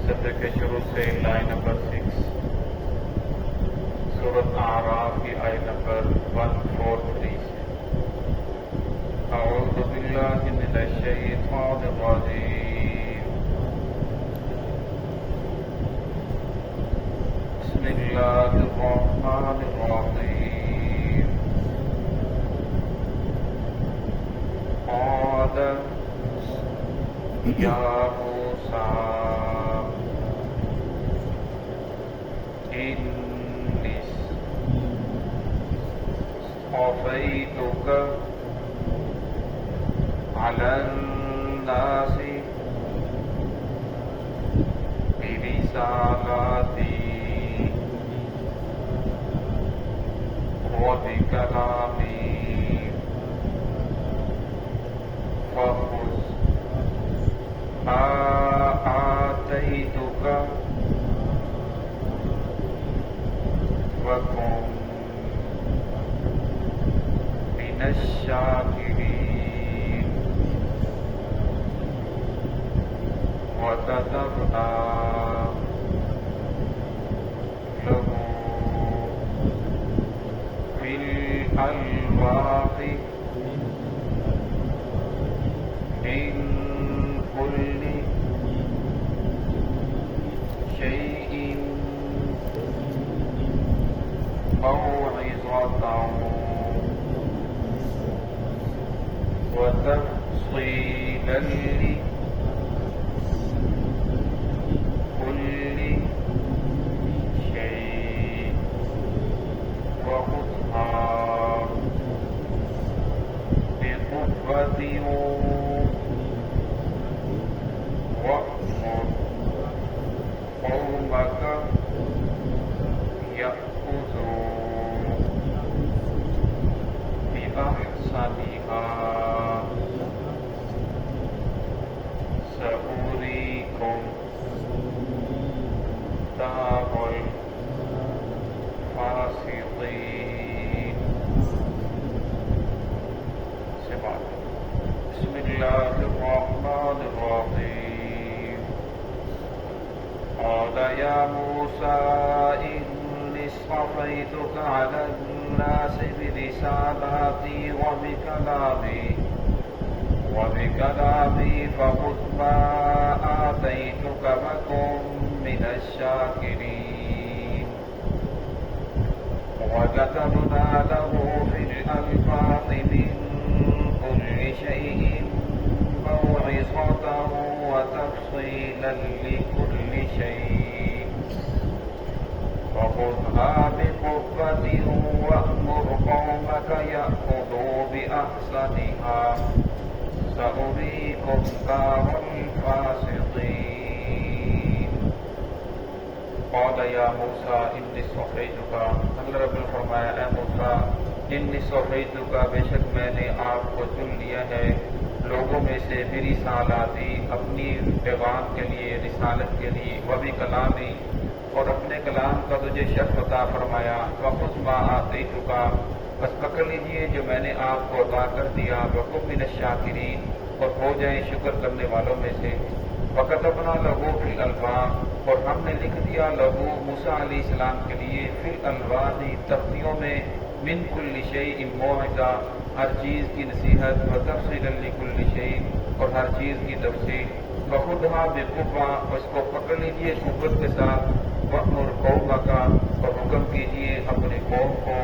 صفحے کے شروع سے لائن نمبر 6 سورۃ اعراف کی آیت نمبر 143 سے۔ اعوذ باللہ من الشیطان الرجیم، بسم اللہ الرحمن الرحیم۔ قال یا موسیٰ انی اصطفیتک علی الناس برسالتی وبکلامی فخذ ما آتیتک وکن من الشاکرین وكتبنا له في الألواح من كل شيء موعظة وتفصيلا لكل شيء وخذها بقوة وأمر قومك يأخذوا بأحسنها سأريكم دار الفاسقين۔ بسم اللہ الرحمن الرحیم۔ قال یا موسیٰ انی اصطفیتک علی الناس برسالتی وبکلامی فخذ ما آتیتک وکن من الشاکرین وكتبنا له في الألواح من كل شيء موعظة وتفصيلا لكل شيء فخذها بقوة وأمر قومك يأخذوا بأحسنها سأريكم دار الفاسقين۔ قال یا موسیٰ انی اصطفیتک، اللہ رب نے فرمایا اے موسیٰ انی اصطفیتک، بے شک میں نے آپ کو چن لیا ہے لوگوں میں سے برسالاتی، اپنی پیغام کے لیے، رسالت کے لیے، وبکلامی، اور اپنے کلام کا تجھے شرف عطا فرمایا، وخذ ما آتیتک، بس پکڑ لیجیے جو میں نے آپ کو عطا کر دیا، وکن من الشاکرین، اور ہو جائیں شکر کرنے والوں میں سے۔ وکتبنا لہو فی الالواح، اور ہم نے لکھ دیا لہو موسیٰ علیہ السلام کے لیے فی الالواح، تختیوں میں، من کل شیء موعظہ، ہر چیز کی نصیحت، وتفصیلا لکل شیء، اور ہر چیز کی تفصیل، وخذھا بقوۃ، اس کو پکڑ لیجیے قوت کے ساتھ، وأمر قومک، اور حکم کیجیے اپنے قوم کو،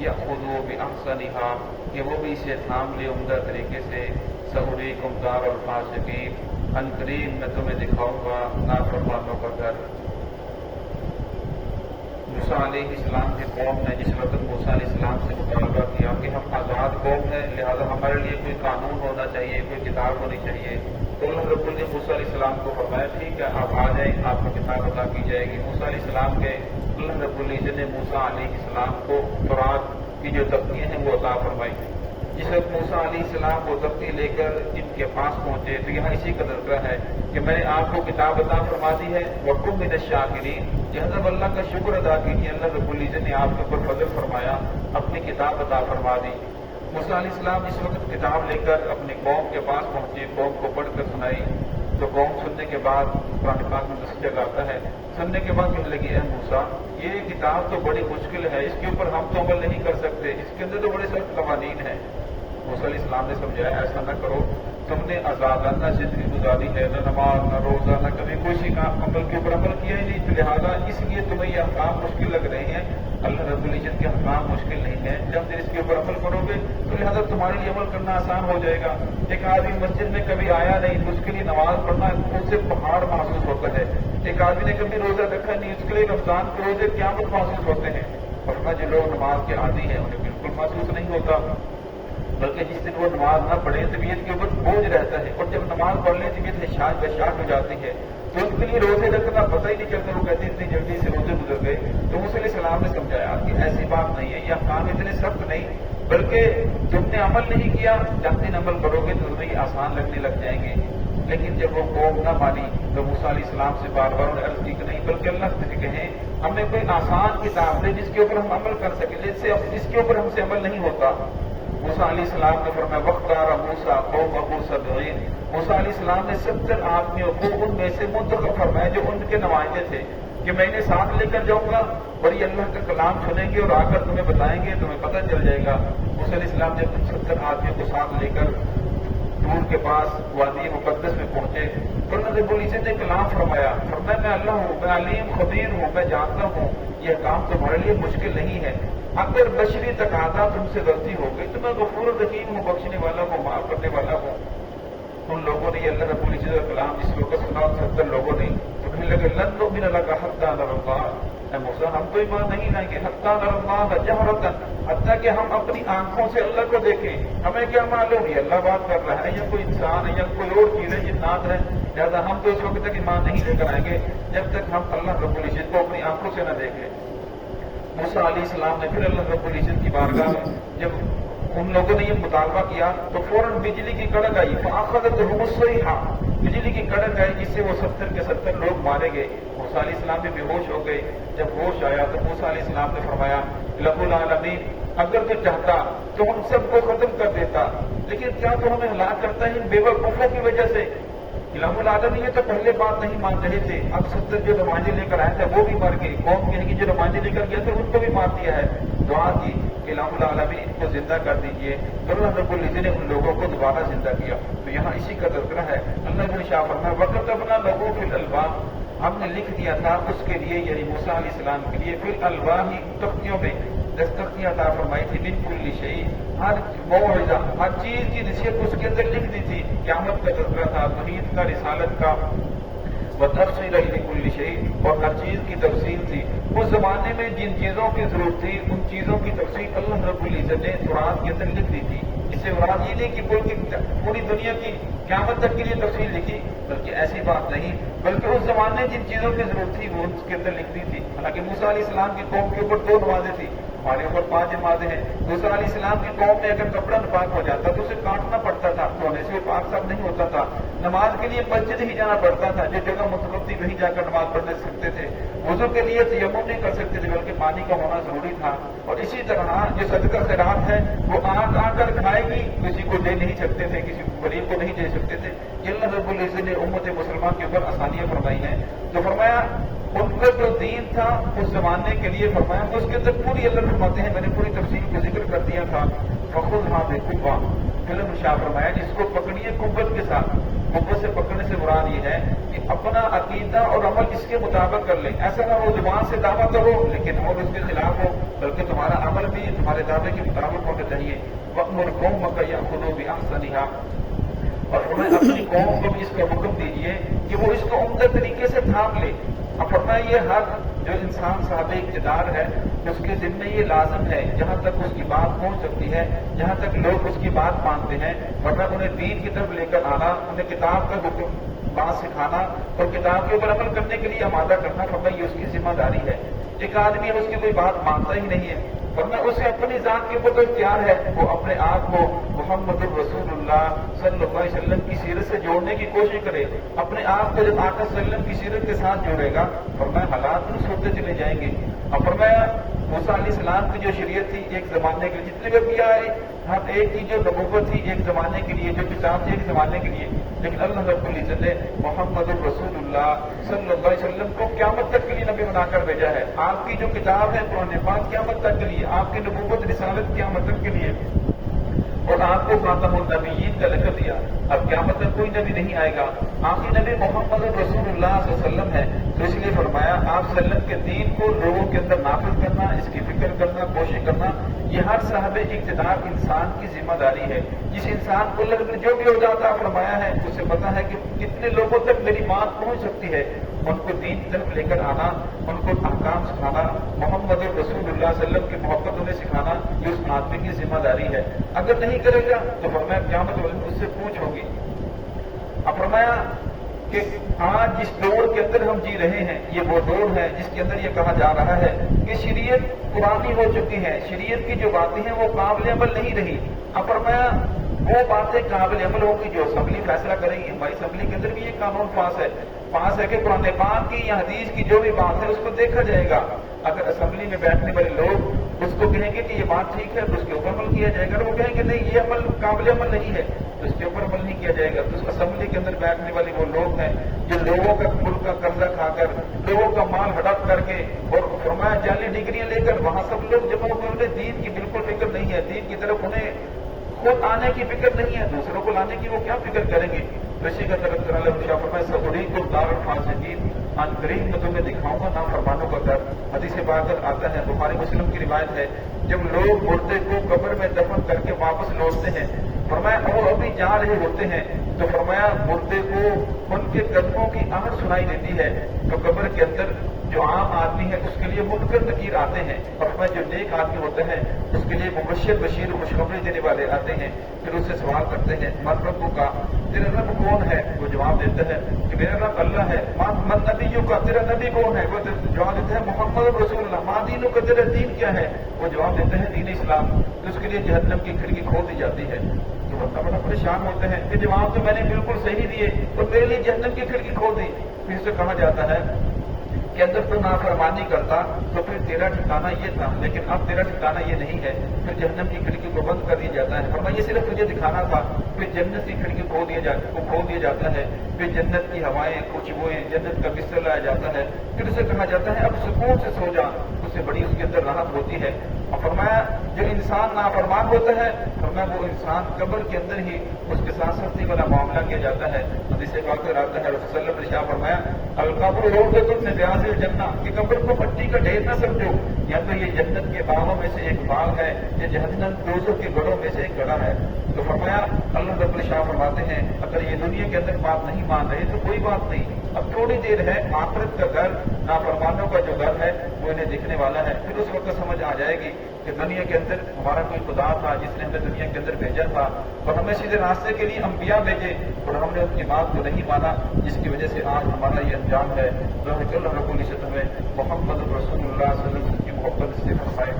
یأخذوا بأحسنها، کہ وہ بھی اسے تھام لے عمدہ طریقے سے، سأریکم دار الفاسقین، ان قریب میں تمہیں دکھاؤں گا نافرمانوں کا گھر۔ موسیٰ علیہ السلام کی قوم نے جس وقت موسیٰ علیہ السلام سے مطالبہ کیا کہ ہم آزاد قوم ہیں، لہذا ہمارے لیے کوئی قانون ہونا چاہیے، کوئی کتاب ہونی چاہیے، تو اللہ رب العزت نے موسیٰ علیہ السلام کو فرمایا ٹھیک ہے آپ آ جائیں، آپ کو کتاب عطا کی جائے گی۔ موسیٰ علیہ السلام کے اللہ رب العزت نے موسیٰ علیہ السلام کو تورات کی جو تختیاں ہیں وہ عطا فرمائی۔ جس وقت موسیٰ علیہ السلام وہ تختی لے کر ان کے پاس پہنچے تو یہاں اسی کا تذکرہ ہے کہ میں نے آپ کو کتاب عطا فرما دی ہے، وَكُن مِّنَ الشَّاكِرِينَ، لہذا اللہ کا شکر ادا کیجیے، اللہ رب العزت نے آپ کے اوپر فضل فرمایا، اپنی کتاب عطا فرما دی۔ موسیٰ علیہ السلام اس وقت کتاب لے کر اپنی قوم کے پاس پہنچے، قوم کو پڑھ کر سنائی، تو قوم سننے کے بعد قرآن پاک میں دوسری جگہ آتا ہے، سننے کے بعد کہنے لگی اے موسیٰ یہ کتاب تو بڑی مشکل ہے، اس کے اوپر ہم تو عمل نہیں کر سکتے، اس کے اندر تو بڑے سخت قوانین ہیں۔ موسیٰ علیہ السلام نے سمجھایا ایسا نہ کرو، تم نے آزادانہ زندگی گزاری ہے، نہ نماز نہ روزہ نہ کبھی کوئی کام عمل کے اوپر عمل کیا ہی نہیں، لہٰذا اس لیے تمہیں یہ احکام مشکل لگ رہے ہیں۔ اللہ رب العزت کے احکام مشکل نہیں ہے، جب تم اس کے اوپر عمل کرو گے تو لہٰذا تمہارے لیے عمل کرنا آسان ہو جائے گا۔ ایک آدمی مسجد میں کبھی آیا نہیں تو اس کے لیے نماز پڑھنا خود سے پہاڑ محسوس ہوتا ہے، ایک آدمی نے کبھی روزہ رکھا نہیں اس کے لیے رمضان کے روزے قیامت محسوس ہوتے ہیں، ورنہ جو لوگ نماز کے عادی ہیں انہیں بالکل محسوس نہیں ہوتا، بلکہ جس دن وہ نماز نہ پڑھے طبیعت کے اوپر بوجھ رہتا ہے، اور جب نماز پڑھ لیں طبیعت حشاش بشاش ہو جاتی ہے تو اس کے لیے روزے رکھنا پتہ ہی نہیں چلتا، وہ کہتے ہیں اتنی جلدی سے روزے گزر گئے۔ تو موسیٰ علیہ السلام نے سمجھایا کہ ایسی بات نہیں ہے، یہ احکام اتنے سخت نہیں، بلکہ تم نے عمل نہیں کیا، جب دن عمل کرو گے تو تمہیں آسان لگنے لگ جائیں گے۔ لیکن جب وہ قوم نہ مانی تو موسیٰ علیہ السلام سے بار بار انہیں عرض کی کہ نہیں، بلکہ اللہ سے کہیں ہمیں کوئی آسان کتاب دے جس کے اوپر ہم عمل کر سکیں، جس کے اوپر ہم سے عمل نہیں ہوتا۔ موسیٰ علیہ السلام نے فرمایا وَاخْتَارَ مُوسَىٰ قَوْمَهُ 70۔ موسیٰ علیہ السلام نے 70 آدمیوں کو ان میں سے منتخب فرمایا جو ان کے نمائندے تھے کہ میں انہیں ساتھ لے کر جاؤں گا اور یہ اللہ کا کلام سنیں گے اور آ کر تمہیں بتائیں گے، تمہیں پتہ چل جائے گا۔ موسیٰ علیہ السلام نے اپنے 70 آدمیوں کو ساتھ لے کر طور کے پاس وادی مقدس میں پہنچے اور اللہ رب العزت نے کلام فرمایا میں اللہ ہوں، میں علیم خبیر ہوں، میں جانتا ہوں یہ کام تمہارے لیے مشکل نہیں ہے، اگر بشری تقاضا تم سے غلطی ہو گئی تو میں غفور الرحیم ہوں، بخشنے والا ہوں، معاف کرنے والا ہوں۔ ان لوگوں نے یہ اللہ رب العزت کا کلام اس وقت سنا 70 لوگوں نے تو کہنے لگے لن نؤمن لک حتی نری اللہ، اے موسیٰ ہم تو ایمان نہیں لائیں گے حتی نری اللہ جہرۃ، حتیٰ کہ ہم اپنی آنکھوں سے اللہ کو دیکھیں، ہمیں کیا معلوم یہ اللہ بات کر رہا ہے یا کوئی انسان ہے یا کوئی اور چیز ہے جنات ہے، لہٰذا ہم تو اس وقت تک ایمان نہیں لے کر آئیں گے جب تک ہم اللہ رب العزت کو اپنی آنکھوں سے نہ دیکھیں۔ موسیٰ علیہ السلام نے پھر اللہ رب العزت کی بارگاہ میں جب ان لوگوں نے یہ مطالبہ کیا تو فوراً بجلی کی کڑک آئی، فأخذتهم الصیحہ، بجلی کی کڑک آئی جس سے وہ 70 کے 70 لوگ مارے گئے۔ موسیٰ علیہ السلام بھی بے ہوش ہو گئے، جب ہوش آیا تو موسیٰ علیہ السلام نے فرمایا رب العالمین اگر تو چاہتا تو ہم سب کو ختم کر دیتا، لیکن کیا تو ہمیں ہلاک کرتا ہے ان بے وقوفوں کی وجہ سے؟ الہ العالمین یہ تو پہلے بات نہیں مان رہے تھے، اب 70 جو نمائندے لے کر آئے تھے وہ بھی مر گئے، قوم کہے کہ جو نمائندے لے کر گئے تھے ان کو بھی مار دیا ہے۔ دعا کی کہ الہ العالمین ان کو زندہ کر دیجیے، تو اللہ رب العزت نے ان لوگوں کو دوبارہ زندہ کیا۔ تو یہاں اسی کا تذکرہ ہے، اللہ نے شاہ فرمایا وَكَتَبْنَا لَهُ فِي الْأَلْوَاحِ، ہم نے لکھ دیا تھا اس کے لیے یعنی موسیٰ علیہ السلام کے لیے فی الألواح تختیوں میں، 10 تختیاں عطا فرمائی تھی، من کل شیء، ہر موعظہ ہر چیز کی نصیحت اس کے اندر لکھ دی تھی، قیامت کا تذکرہ تھا، توحید کا، رسالت کا، وَتَفْصِيلًا لِكُلِّ شَيْءٍ، اور ہر چیز کی تفصیل تھی۔ اس زمانے میں جن چیزوں کی ضرورت تھی ان چیزوں کی تفصیل اللہ رب العزت نے تورات کے اندر لکھ دی تھی۔ اس سے مراد یہ نہیں کہ پوری دنیا کی قیامت تک کے لیے تفصیل لکھی، بلکہ ایسی بات نہیں، بلکہ اس زمانے جن چیزوں کی ضرورت تھی وہ اس کے اندر لکھ دی تھی۔ حالانکہ موسیٰ علیہ السلام کی قوم کے اوپر 2 نمازیں تھیں، ہمارے اوپر 5 نمازیں ہیں۔ موسیٰ علیہ السلام کی قوم میں اگر کپڑا ناپاک ہو جاتا تو اسے کاٹنا پڑتا تھا، دھونے سے وہ پاک صاف نہیں ہوتا تھا، نماز کے لیے مسجد ہی جانا پڑتا تھا، جو جگہ متوقع تھی وہیں جا کر نماز پڑھ سکتے تھے، وضو کے لیے تیمم نہیں کر سکتے تھے بلکہ پانی کا ہونا ضروری تھا۔ اور اسی طرح جو صدقہ خیرات ہے وہ آ کر کھائے گی، کسی کو دے نہیں سکتے تھے، کسی غریب کو نہیں دے سکتے تھے۔ یہ اللہ رب العزت نے امت مسلمان کے اوپر آسانیاں فرمائی ہیں۔ تو فرمایا ان کا جو دین تھا اس زمانے کے لیے فرمایا اس کے اندر پوری اللہ فرماتے ہیں، میں نے پوری تفصیل کو ذکر کر دیا تھا۔ فخذھا بقوۃ، فلم شاہ فرمایا جس کو پکڑیے قوت کے ساتھ، قوت سے پکڑنے سے مراد یہ ہے کہ اپنا عقیدہ اور عمل اس کے مطابق کر لیں، ایسا نہ ہو زبان سے دعویٰ کرو لیکن عمل اس کے خلاف ہو، بلکہ تمہارا عمل بھی تمہارے دعوے کے مطابق ہونا چاہیے۔ وَأْمُرْ قَوْمَكَ يَأْخُذُوا بِأَحْسَنِهَا، اور انہیں اپنی قوم کو بھی اس کا حکم دیجیے کہ وہ اس کو عمدہ طریقے سے تھام لے۔ اب فرمایا یہ ہر جو انسان صاحب اقتدار ہے اس کے ذمہ یہ لازم ہے جہاں تک اس کی بات پہنچ سکتی ہے، جہاں تک لوگ اس کی بات مانتے ہیں، ورنہ انہیں دین کی طرف لے کر آنا، انہیں کتاب کا حکم بات سکھانا اور کتاب کے اوپر عمل کرنے کے لیے آمادہ کرنا، فرمایا یہ اس کی ذمہ داری ہے۔ ایک آدمی ہے اس کی کوئی بات مانتا ہی نہیں ہے، ورنہ اسے اپنی ذات کے اوپر تو اختیار ہے، وہ اپنے آپ کو محمد الرسول اللہ صلی اللہ علیہ وسلم کی سیرت سے جوڑنے کی کوشش کرے، اپنے آپ کو جب آقا صلی اللہ علیہ وسلم کی سیرت کے ساتھ جوڑے گا فرمایا حالات درست ہوتے چلے جائیں گے۔ اور فرمایا موسیٰ علیہ السلام کی جو شریعت تھی ایک زمانے کے لیے، جتنے بھی انبیاء آئے ہر ایک کی جو نبوت تھی ایک زمانے کے لیے، جو کتاب تھی ایک زمانے کے لیے، لیکن اللہ رب العزت نے محمد الرسول اللہ صلی اللہ علیہ وسلم کو قیامت تک کے لیے نبی بنا کر بھیجا ہے۔ آپ کی جو کتاب ہے قرآن پاک قیامت تک کے لیے، آپ کی نبوت رسالت قیامت تک کے لیے، اور آپ کو خاتم النبیین کا لقب دیا۔ اب قیامت تک کوئی نبی نہیں آئے گا، آخری نبی محمد رسول اللہ صلی اللہ علیہ وسلم ہے، تو اس لیے فرمایا آپ صلی اللہ علیہ وسلم کے دین کو لوگوں کے اندر نافذ کرنا، اس کی فکر کرنا، کوشش کرنا، یہ ہر صاحب اقتدار انسان کی ذمہ داری ہے۔ جس انسان کو اللہ نے جو بھی ہو جاتا فرمایا ہے، اسے پتا ہے کہ کتنے لوگوں تک میری بات پہنچ سکتی ہے، ان کو دین کی طرف لے کر آنا، ان کو احکام سکھانا، محمد رسول اللہ صلی اللہ علیہ وسلم کی محبت انہیں سکھانا، یہ اس آدمی کی ذمہ داری ہے۔ اگر نہیں کرے گا تو فرمایا قیامت والے دن اس سے پوچھ ہوگی۔ اب فرمایا کہ آج جس دور کے اندر ہم جی رہے ہیں یہ وہ دور ہے جس کے اندر یہ کہا جا رہا ہے کہ شریعت پرانی ہو چکی ہے، شریعت کی جو باتیں ہیں وہ قابل عمل نہیں رہی۔ اب فرمایا وہ باتیں قابل عمل ہوگی جو اسمبلی فیصلہ کرے گی۔ ہماری اسمبلی کے اندر بھی یہ قانون پاس ہے کہ قرآن پاک کی یا حدیث کی جو بھی بات ہے اس کو دیکھا جائے گا۔ اگر اسمبلی میں بیٹھنے والے لوگ اس کو کہیں گے کہ یہ بات ٹھیک ہے تو اس کے اوپر عمل کیا جائے گا، اور وہ کہیں گے نہیں یہ عمل قابل عمل نہیں ہے تو اس کے اوپر عمل نہیں کیا جائے گا۔ تو اس اسمبلی کے اندر بیٹھنے والے وہ لوگ ہیں جو لوگوں کا ملک کا قرضہ کھا کر، لوگوں کا مال ہڑپ کر کے، اور فرمایا جعلی ڈگریاں لے کر وہاں سب لوگ جمع ہوئے، انہیں دین کی بالکل فکر نہیں ہے، دین کی طرف انہیں خود آنے کی فکر نہیں ہے، دوسروں کو لانے کی وہ کیا فکر کریں گے۔ اسی کا طرف فرمایا سعودی کو دار الفاسقین، ان قریب میں تمہیں دکھاؤں گا نافرمانوں کا در۔ حدیث پاک آتا ہے، بخاری مسلم کی روایت ہے، جب لوگ مردے کو قبر میں دفن کر کے واپس لوٹتے ہیں، فرمایا اور ابھی جا رہے ہوتے ہیں تو فرمایا مردے کو ان کے قدموں کی آہٹ سنائی دیتی ہے، تو قبر کے اندر جو عام آدمی ہے اس کے لیے منکر نکیر آتے ہیں، اور جو نیک آدمی ہوتے ہیں اس کے لیے مبشر بشیر خوشخبری دینے والے آتے ہیں۔ پھر اس سے سوال کرتے ہیں من ربو کا، تیرا رب کون ہے؟ وہ جواب دیتا ہے کہ میرا رب اللہ ہے۔ من نبیوں کا، تیرا نبی کون ہے؟ وہ جواب دیتا ہے محمد رسول اللہ۔ ماں دینوں کا، تیرا دین کیا ہے؟ وہ جواب دیتے ہیں دین اسلام۔ تو اس کے لیے جہنم کی کھڑکی کھول دی جاتی ہے، تو بندہ بڑا پریشان ہوتے ہیں کہ جواب تو میں نے بالکل صحیح دیے تو میرے لیے جہنم کی کھڑکی کھول دی۔ پھر سے کہا جاتا ہے کہ اگر تو نافرمانی کرتا تو پھر تیرا ٹھکانہ یہ تھا، لیکن اب تیرا ٹھکانہ یہ نہیں ہے۔ پھر جہنم کی کھڑکی کو بند کر دیا جاتا ہے، فرمایا یہ صرف تجھے دکھانا تھا۔ پھر جنت کی کھڑکی کھول دیا جاتا ہے، پھر جنت کی ہوائیں، خوشبوئیں، جنت کا بستر لایا جاتا ہے، پھر اسے کہا جاتا ہے اب سکون سے سو جا، اس سے بڑی اس کے اندر راحت ہوتی ہے۔ اور فرمایا جو انسان نافرمان ہوتا ہے، فرمایا وہ انسان قبر کے اندر ہی اس کے ساتھ سختی والا معاملہ کیا جاتا ہے۔ حدیث پاک میں آتا ہے رسول اللہ نے فرمایا القبر روضۃ من ریاض الجنہ، کہ قبر کو مٹی کا ڈھیر نہ سمجھو، یا تو یہ جنت کے باغوں میں سے ایک باغ ہے، یہ جہنم دوزخ کے گڑھوں میں سے ایک گڑھا ہے۔ تو فرمایا اللہ رب العزت فرماتے ہیں اگر یہ دنیا کے اندر بات نہیں مان رہے تو کوئی بات نہیں، اب تھوڑی دیر ہے، آخرت کا گھر، نافرمانوں کا جو گھر ہے وہ انہیں دکھنے والا ہے۔ پھر اس وقت سمجھ آ جائے گی کہ دنیا کے اندر ہمارا کوئی خدا تھا جس نے ہمیں دنیا کے اندر بھیجا تھا، اور ہمیں سیدھے راستے کے لیے انبیاء بھیجے، اور ہم نے ان کی بات کو نہیں مانا، جس کی وجہ سے آج ہمارا یہ انجام ہے۔ اللہ رب العزت ہمیں محمد رسول اللہ صلی اللہ علیہ وسلم کی محبت سے فرمائے۔